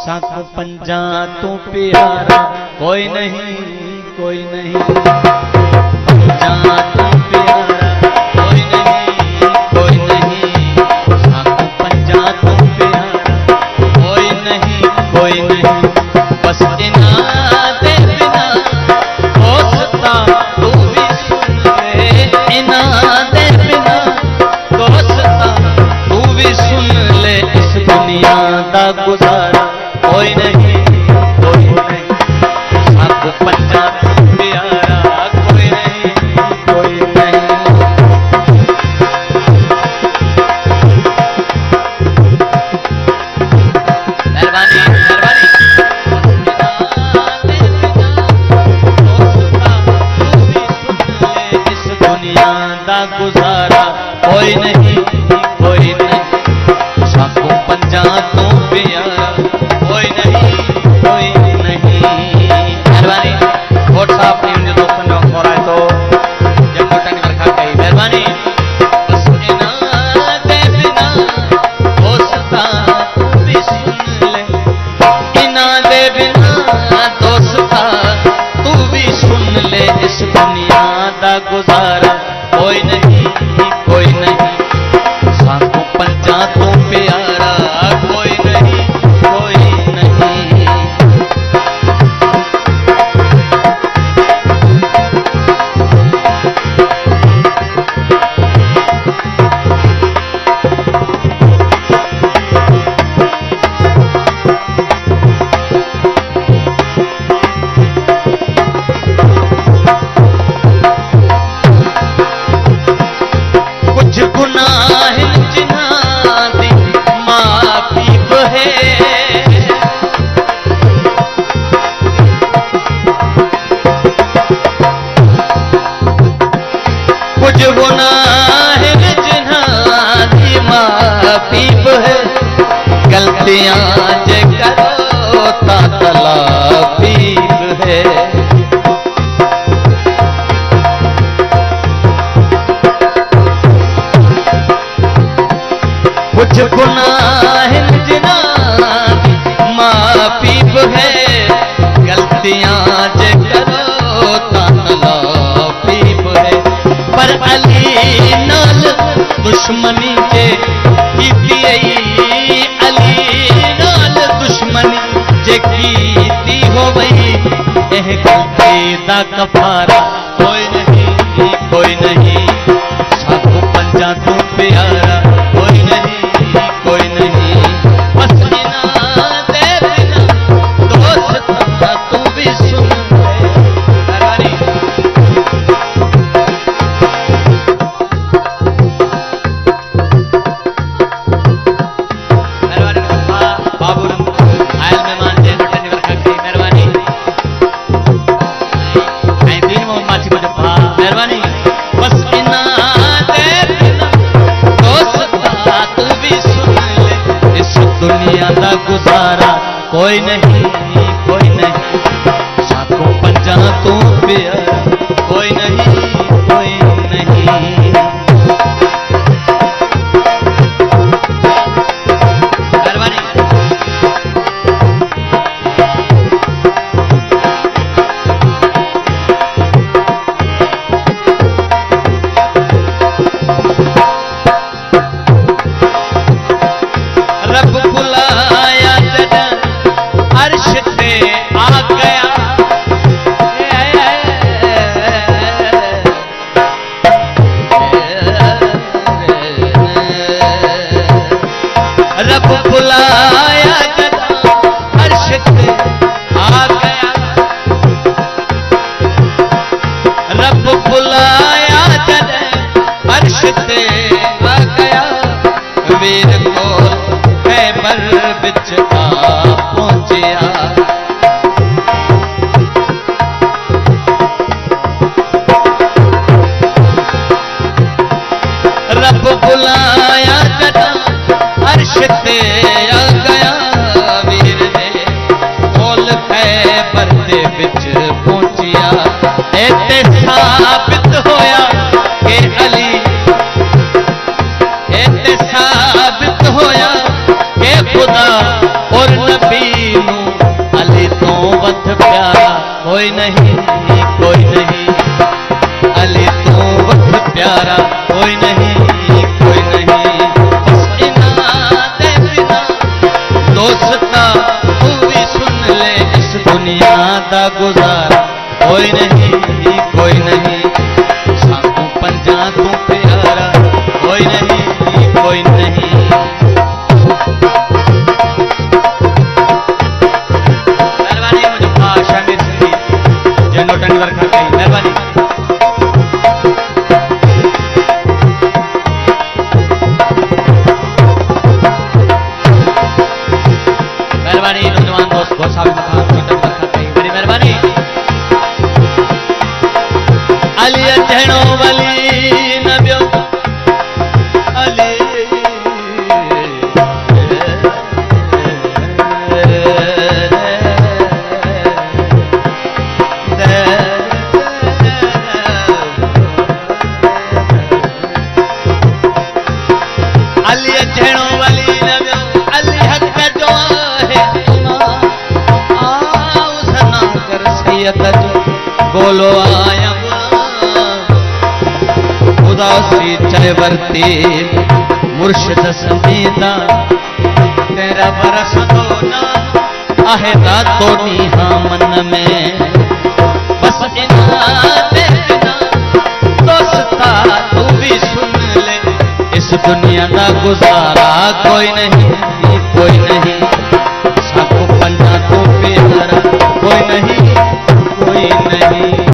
साखू पंजा तू प्यारा कोई नहीं, कोई नहीं। पंजा तू प्यारा कोई नहीं, कोई नहीं। साखू पंजा तू प्यारा कोई नहीं, कोई नहीं। बस इना दे बिना हो सकता तू भी सुन ले, इना दे बिना हो सकता तू भी सुन ले। इस दुनिया दा गुजारा कोई नहीं, कोई नहीं। साखू पंजा तू प्यारा कोई नहीं, कोई नहीं। मेहरबानी मेहरबानी। इस दुनिया दा गुजारा कोई नहीं, कोई नहीं। साखू पंजा तू प्यारा कोई नहीं, कोई नहीं। मेहरबानी वोट साहब ने जो दोस्तों ने हो रहा है तो जब मोटन बरखा कही मेहरबानी। बस इना दे बिना हो सकता तू भी सुन ले, इना दे बिना दोस्ता तू भी सुन ले। इस दुनिया दा गुजारा कोई नहीं, कोई नहीं। साखू पंजा तू प्यारा कोई नहीं, कोई नहीं। कुछ गुनाह जिन्हां दी माफी बहे, कुछ गुनाह जिन्हां दी माफी बहे। गलतियां जे करो ता तलाफी है। कुछ गुनाह जिन्हां दी माफी है। गलतियां जे करो ता तलाफी है। पर अली नाल दुश्मनी जे कीती, अली नाल दुश्मनी जे कीती हो गई। एह गलती दा कफारा कोई नहीं, कोई नहीं। साखू पंजा तू प्यारा कोई नहीं, कोई नहीं। बस इना दे बिना दोस्ता तू भी सुन ले। मेहरबानी बाबू आयल मेहमान जे नोटन वर्खा कई मेहरबानी। दिन मोहम्मद माछी मुझे मेहरबानी। बस इना दे बिना दोस्ता तू भी सुन ले। इस दुनिया दा गुजारा कोई नहीं, कोई नहीं। साखू पंजा तू प्यारा कोई नहीं, कोई नहीं। मेहरबानी रब बुलाया जद अर्श ते वक्त प्यारा कोई नहीं, कोई नहीं। अली तू वक्त प्यारा कोई नहीं, कोई नहीं। बस इन्हां दे बिना दोस्ता तू भी सुन ले, इस दुनिया दा गुजारा कोई नहीं, कोई नहीं। साकू पंजा तू प्यारा कोई नहीं, कोई नहीं। नोटंगी वर्खा कही मेहरबानी। मेहरबानी नौजवान दोस्त बहुत साहब नोटंगी वर्खा कही बड़ी मेहरबानी। अली अजणो वली नबियो अली बोलो आया उदासी चयवर्ती मुर्शिद समीदा तेरा बरस दो ना आहे रातो नीहा मन में। बस इन्हां दे बिना दोस्ता तू भी सुन ले, इस दुनिया का गुजारा कोई नहीं, कोई नहीं। साकू पंजा तू प्यारा कोई नहीं,